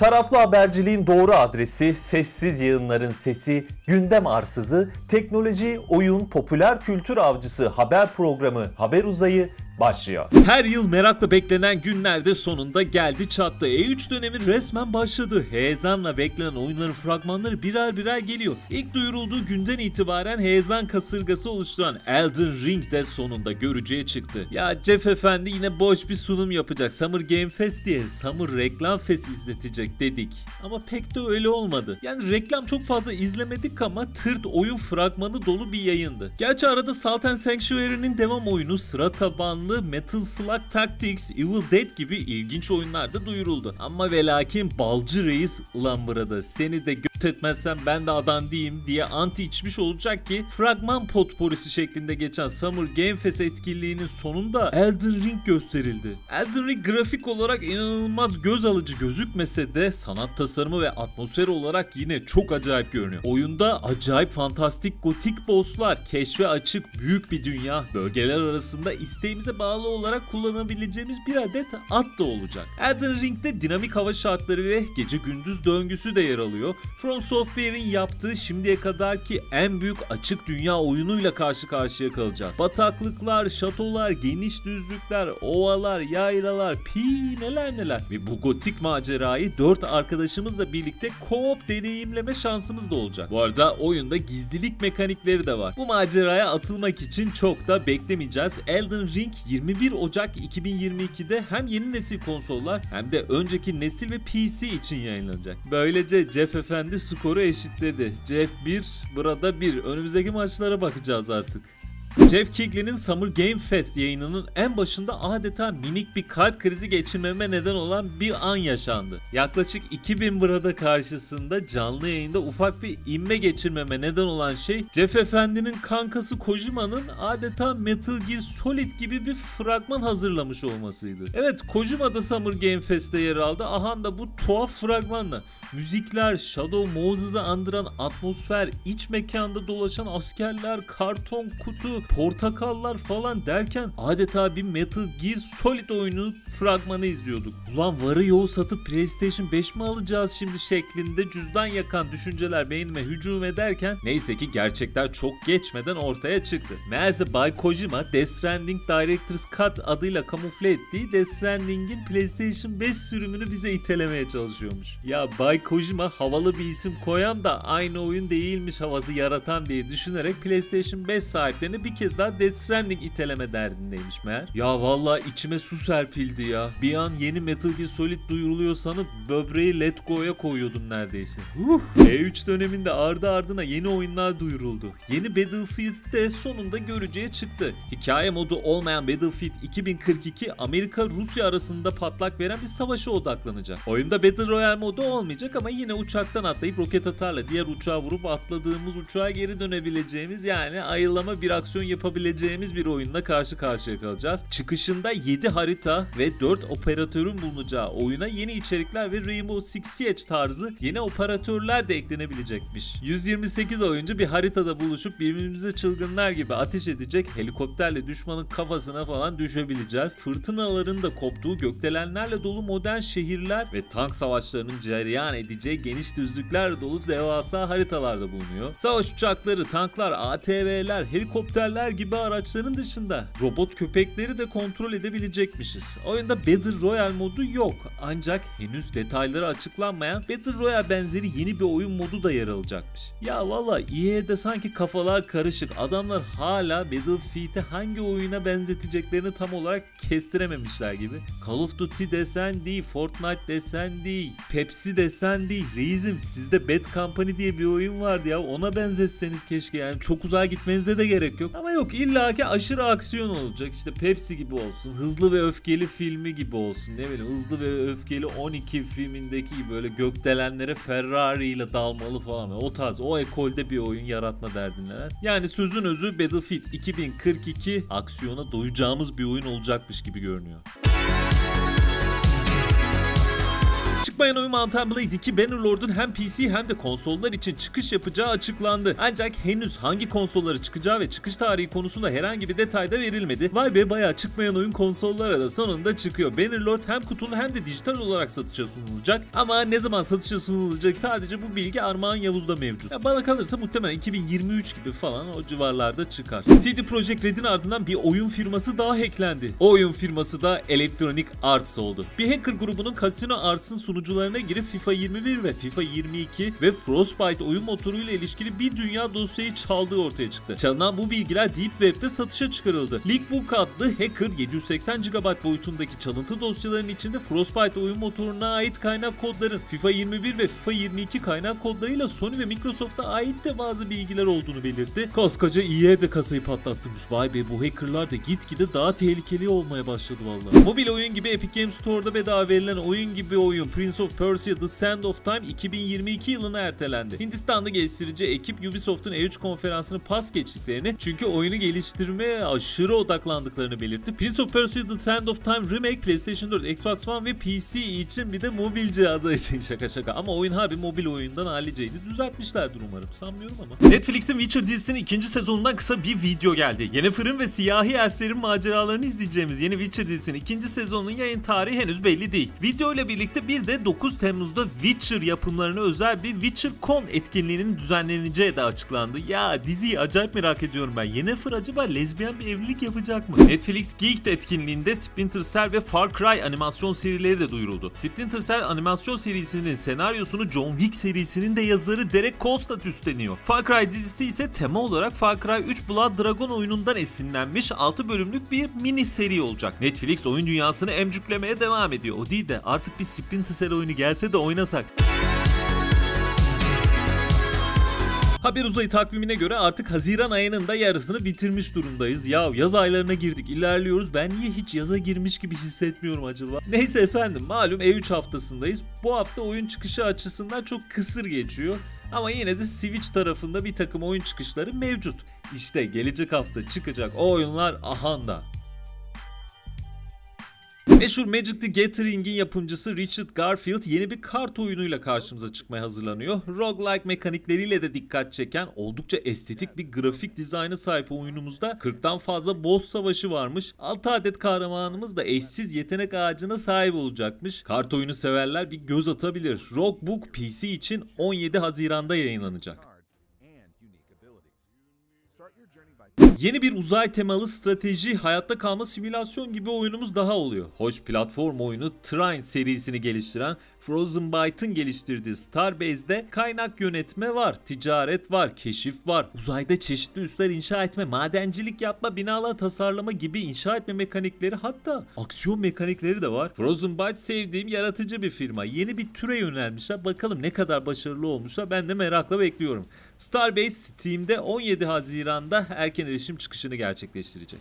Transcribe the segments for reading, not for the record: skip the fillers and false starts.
Taraflı haberciliğin doğru adresi, sessiz yayınların sesi, gündem arsızı, teknoloji, oyun, popüler kültür avcısı haber programı Haber Uzayı başlıyor. Her yıl merakla beklenen günlerde sonunda geldi çattı. E3 dönemi resmen başladı. Heyecanla beklenen oyunların fragmanları birer birer geliyor. İlk duyurulduğu günden itibaren heyecan kasırgası oluşturan Elden Ring de sonunda görücüye çıktı. Ya Jeff Efendi yine boş bir sunum yapacak. Summer Game Fest diye Summer Reklam Fest izletecek dedik. Ama pek de öyle olmadı. Yani reklam çok fazla izlemedik ama tırt oyun fragmanı dolu bir yayındı. Gerçi arada Salt and Sanctuary'nin devam oyunu, sıra tabanlı Metal Slug Tactics, Evil Dead gibi ilginç oyunlar da duyuruldu. Ama ve lakin Balcı Reis ulan burada seni de göt etmezsem ben de adam değilim diye anti içmiş olacak ki fragman potporisi şeklinde geçen Summer Game Fest etkinliğinin sonunda Elden Ring gösterildi. Elden Ring grafik olarak inanılmaz göz alıcı gözükmese de sanat tasarımı ve atmosferi olarak yine çok acayip görünüyor. Oyunda acayip fantastik gotik bosslar, keşfe açık büyük bir dünya, bölgeler arasında isteğimize bağlı olarak kullanabileceğimiz bir adet at da olacak. Elden Ring'de dinamik hava şartları ve gece gündüz döngüsü de yer alıyor. From Software'in yaptığı şimdiye kadarki en büyük açık dünya oyunuyla karşı karşıya kalacağız. Bataklıklar, şatolar, geniş düzlükler, ovalar, yaylalar, neler neler. Ve bu gotik macerayı 4 arkadaşımızla birlikte co-op deneyimleme şansımız da olacak. Bu arada oyunda gizlilik mekanikleri de var. Bu maceraya atılmak için çok da beklemeyeceğiz. Elden Ring 21 Ocak 2022'de hem yeni nesil konsollar hem de önceki nesil ve PC için yayınlanacak. Böylece Jeff Efendi skoru eşitledi. Jeff 1, burada 1. Önümüzdeki maçlara bakacağız artık. Jeff Keighley'nin Summer Game Fest yayınının en başında adeta minik bir kalp krizi geçirmeme neden olan bir an yaşandı. Yaklaşık 2000 burada karşısında canlı yayında ufak bir inme geçirmeme neden olan şey Jeff Efendi'nin kankası Kojima'nın adeta Metal Gear Solid gibi bir fragman hazırlamış olmasıydı. Evet, Kojima da Summer Game Fest'te yer aldı. Aha da bu tuhaf fragmanla. Müzikler, Shadow Moses'ı andıran atmosfer, iç mekanda dolaşan askerler, karton kutu, portakallar falan derken adeta bir Metal Gear Solid oyunu fragmanı izliyorduk. Ulan varı yoğu satıp PlayStation 5 mi alacağız şimdi şeklinde cüzdan yakan düşünceler beynime hücum ederken neyse ki gerçekler çok geçmeden ortaya çıktı. Meğerse Bay Kojima Death Stranding Director's Cut adıyla kamufle ettiği Death Stranding'in PlayStation 5 sürümünü bize itelemeye çalışıyormuş. Ya Bay Kojima havalı bir isim koyan da aynı oyun değilmiş havası yaratan diye düşünerek PlayStation 5 sahiplerini bir kez daha Death Stranding iteleme derdindeymiş meğer. Ya vallahi içime su serpildi ya. Bir an yeni Metal Gear Solid duyuruluyor sanıp böbreği Let Go'ya koyuyordum neredeyse. E3 döneminde ardı ardına yeni oyunlar duyuruldu. Yeni Battlefield de sonunda görücüye çıktı. Hikaye modu olmayan Battlefield 2042 Amerika-Rusya arasında patlak veren bir savaşa odaklanacak. Oyunda Battle Royale modu olmayacak ama yine uçaktan atlayıp roket atarla diğer uçağa vurup atladığımız uçağa geri dönebileceğimiz, yani ayılama bir aksiyon yapabileceğimiz bir oyunla karşı karşıya kalacağız. Çıkışında 7 harita ve 4 operatörün bulunacağı oyuna yeni içerikler ve Rainbow Six Siege tarzı yeni operatörler de eklenebilecekmiş. 128 oyuncu bir haritada buluşup birbirimize çılgınlar gibi ateş edecek, helikopterle düşmanın kafasına falan düşebileceğiz. Fırtınaların da koptuğu, gökdelenlerle dolu modern şehirler ve tank savaşlarının cereyan edeceği geniş düzlükler dolu devasa haritalarda bulunuyor. Savaş uçakları, tanklar, ATV'ler, helikopterler gibi araçların dışında robot köpekleri de kontrol edebilecekmişiz. Oyunda Battle Royale modu yok. Ancak henüz detayları açıklanmayan Battle Royale benzeri yeni bir oyun modu da yer alacakmış. Ya valla EA'de sanki kafalar karışık. Adamlar hala Battlefield'i hangi oyuna benzeteceklerini tam olarak kestirememişler gibi. Call of Duty desen değil, Fortnite desen değil, Pepsi desen değil. Reis'im sizde Bad Company diye bir oyun vardı ya, ona benzetseniz keşke, yani çok uzağa gitmenize de gerek yok. Ama yok, illaki aşırı aksiyon olacak. İşte Pepsi gibi olsun, Hızlı ve Öfkeli filmi gibi olsun, ne bileyim Hızlı ve Öfkeli 12 filmindeki gibi böyle gökdelenlere Ferrari ile dalmalı falan, o tarz, o ekolde bir oyun yaratma derdindeler. Yani sözün özü Battlefield 2042 aksiyona doyacağımız bir oyun olacakmış gibi görünüyor. Çıkmayan oyun Mount & Blade 2 Bannerlord'un hem PC hem de konsollar için çıkış yapacağı açıklandı. Ancak henüz hangi konsollara çıkacağı ve çıkış tarihi konusunda herhangi bir detay da verilmedi. Vay be, bayağı çıkmayan oyun konsollara da sonunda çıkıyor. Bannerlord hem kutulu hem de dijital olarak satışa sunulacak. Ama ne zaman satışa sunulacak sadece bu bilgi Armağan Yavuz'da mevcut. Ya bana kalırsa muhtemelen 2023 gibi falan o civarlarda çıkar. CD Projekt Red'in ardından bir oyun firması daha hacklendi. O oyun firması da Electronic Arts oldu. Bir hacker grubunun Casino Arts'ın sunucularına girip FIFA 21 ve FIFA 22 ve Frostbite oyun motoruyla ilişkili bir dünya dosyayı çaldığı ortaya çıktı. Çalınan bu bilgiler Deep Web'de satışa çıkarıldı. Leakbook adlı hacker 780 GB boyutundaki çalıntı dosyaların içinde Frostbite oyun motoruna ait kaynak kodların FIFA 21 ve FIFA 22 kaynak kodlarıyla Sony ve Microsoft'a ait de bazı bilgiler olduğunu belirtti. Koskoca EA de kasayı patlattırmış. Vay be, bu hackerlar da gitgide daha tehlikeli olmaya başladı vallahi. Mobil oyun gibi Epic Games Store'da bedava verilen oyun gibi oyun Prince of Persia: The Sands of Time 2022 yılına ertelendi. Hindistan'da geliştirici ekip Ubisoft'un E3 konferansını pas geçtiklerini, çünkü oyunu geliştirmeye aşırı odaklandıklarını belirtti. Prince of Persia: The Sands of Time Remake PlayStation 4, Xbox One ve PC için bir de mobil cihaza için şaka ama oyun harbi mobil oyundan haliceydi. Düzeltmişlerdir umarım. Sanmıyorum ama. Netflix'in Witcher dizisinin ikinci sezonundan kısa bir video geldi. Yennefer'in ve siyahi elflerin maceralarını izleyeceğimiz yeni Witcher dizisinin ikinci sezonunun yayın tarihi henüz belli değil. Video ile birlikte bir de 9 Temmuz'da Witcher yapımlarına özel bir WitcherCon etkinliğinin düzenleneceği de açıklandı. Ya diziyi acayip merak ediyorum ben. Yennefer acaba lezbiyen bir evlilik yapacak mı? Netflix Geeked etkinliğinde Splinter Cell ve Far Cry animasyon serileri de duyuruldu. Splinter Cell animasyon serisinin senaryosunu John Wick serisinin de yazarı Derek Kolstad üstleniyor. Far Cry dizisi ise tema olarak Far Cry 3 Blood Dragon oyunundan esinlenmiş 6 bölümlük bir mini seri olacak. Netflix oyun dünyasını emcüklemeye devam ediyor. O değil de artık bir Splinter Cell oyunu gelse de oynasak. Haber Uzayı takvimine göre artık Haziran ayının da yarısını bitirmiş durumdayız. Ya yaz aylarına girdik, ilerliyoruz. Ben niye hiç yaza girmiş gibi hissetmiyorum acaba? Neyse efendim, malum E3 haftasındayız. Bu hafta oyun çıkışı açısından çok kısır geçiyor. Ama yine de Switch tarafında bir takım oyun çıkışları mevcut. İşte gelecek hafta çıkacak o oyunlar ahanda. Meşhur Magic the Gathering'in yapımcısı Richard Garfield yeni bir kart oyunuyla karşımıza çıkmaya hazırlanıyor. Roguelike mekanikleriyle de dikkat çeken oldukça estetik bir grafik dizayna sahip oyunumuzda 40'tan fazla boss savaşı varmış. 6 adet kahramanımız da eşsiz yetenek ağacına sahip olacakmış. Kart oyunu severler bir göz atabilir. Roguebook PC için 17 Haziran'da yayınlanacak. Yeni bir uzay temalı strateji, hayatta kalma simülasyon gibi oyunumuz daha oluyor. Hoş platform oyunu Trine serisini geliştiren Frozen Byte'ın geliştirdiği Starbase'de kaynak yönetme var, ticaret var, keşif var, uzayda çeşitli üsler inşa etme, madencilik yapma, binalar tasarlama gibi inşa etme mekanikleri, hatta aksiyon mekanikleri de var. Frozen Byte sevdiğim yaratıcı bir firma. Yeni bir türe yönelmişler. Bakalım ne kadar başarılı olmuşlar. Ben de merakla bekliyorum. Starbase Steam'de 17 Haziran'da erken erişim çıkışını gerçekleştirecek.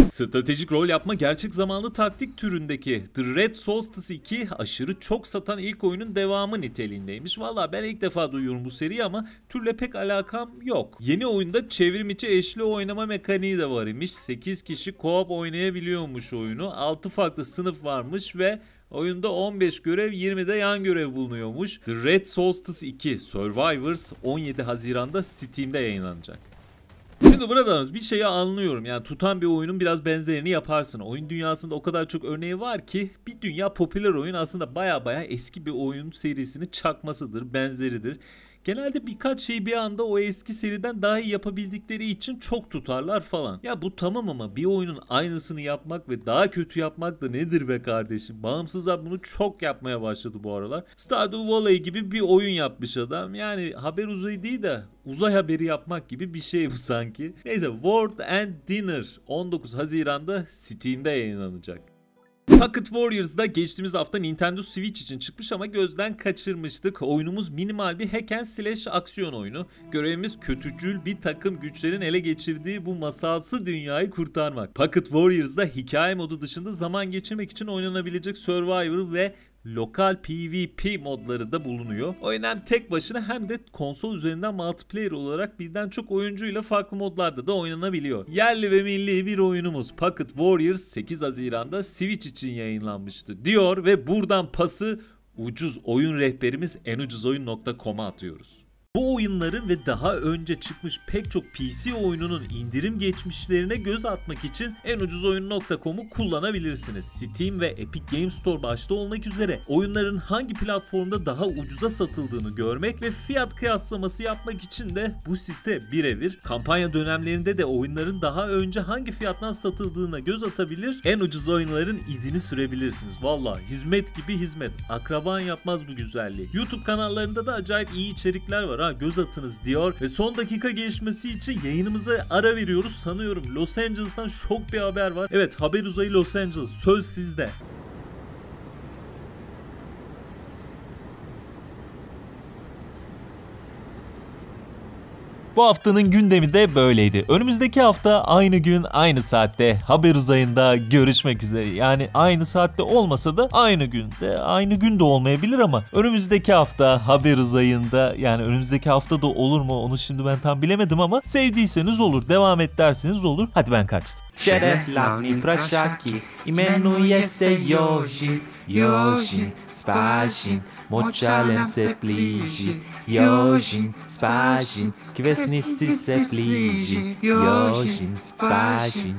Stratejik rol yapma gerçek zamanlı taktik türündeki The Red Solstice 2 aşırı çok satan ilk oyunun devamı niteliğindeymiş. Valla ben ilk defa duyuyorum bu seriyi ama türle pek alakam yok. Yeni oyunda çevrim içi eşli oynama mekaniği de var imiş. 8 kişi co-op oynayabiliyormuş oyunu. 6 farklı sınıf varmış ve oyunda 15 görev, 20'de yan görev bulunuyormuş. The Red Solstice 2 Survivors 17 Haziran'da Steam'de yayınlanacak. Şimdi buradan bir şeyi anlıyorum. Yani tutan bir oyunun biraz benzerini yaparsın. Oyun dünyasında o kadar çok örneği var ki bir dünya popüler oyun aslında baya eski bir oyun serisini çakmasıdır, benzeridir. Genelde birkaç şeyi bir anda o eski seriden daha iyi yapabildikleri için çok tutarlar falan. Ya bu tamam ama bir oyunun aynısını yapmak ve daha kötü yapmak da nedir be kardeşim? Bağımsızlar bunu çok yapmaya başladı bu aralar. Stardew Valley gibi bir oyun yapmış adam. Yani haber uzayı değil de uzay haberi yapmak gibi bir şey bu sanki. Neyse, World and Dinner 19 Haziran'da Steam'de yayınlanacak. Pocket Warriors'da geçtiğimiz hafta Nintendo Switch için çıkmış ama gözden kaçırmıştık. Oyunumuz minimal bir hack and slash aksiyon oyunu. Görevimiz kötücül bir takım güçlerin ele geçirdiği bu masalsı dünyayı kurtarmak. Pocket Warriors'da hikaye modu dışında zaman geçirmek için oynanabilecek Survivor ve lokal PvP modları da bulunuyor. Oyun hem tek başına hem de konsol üzerinden multiplayer olarak birden çok oyuncuyla farklı modlarda da oynanabiliyor. Yerli ve milli bir oyunumuz Pocket Warriors 8 Haziran'da Switch için yayınlanmıştı diyor ve buradan pası ucuz oyun rehberimiz enucuzoyun.com'a atıyoruz. Bu oyunların ve daha önce çıkmış pek çok PC oyununun indirim geçmişlerine göz atmak için enucuzoyun.com'u kullanabilirsiniz. Steam ve Epic Games Store başta olmak üzere oyunların hangi platformda daha ucuza satıldığını görmek ve fiyat kıyaslaması yapmak için de bu site birebir. Kampanya dönemlerinde de oyunların daha önce hangi fiyattan satıldığına göz atabilir, en ucuz oyunların izini sürebilirsiniz. Valla hizmet gibi hizmet. Akraban yapmaz bu güzelliği. YouTube kanallarında da acayip iyi içerikler var. Göz atınız diyor ve son dakika gelişmesi için yayınımıza ara veriyoruz. Sanıyorum Los Angeles'tan şok bir haber var. Evet, Haber Uzayı Los Angeles, söz sizde. Bu haftanın gündemi de böyleydi. Önümüzdeki hafta aynı gün aynı saatte Haber Uzayı'nda görüşmek üzere. Yani aynı saatte olmasa da aynı günde olmayabilir ama önümüzdeki hafta Haber Uzayı'nda, yani önümüzdeki hafta da olur mu onu şimdi ben tam bilemedim ama sevdiyseniz olur, devam et derseniz olur. Hadi ben kaçtım. Czterech-letni prosiaki imenuje se Jožin, Jožin, Spážin, močalem se blíži. Jožin, Spážin, k vesnici se blíži. Jožin, Spážin.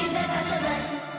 Bize katılın.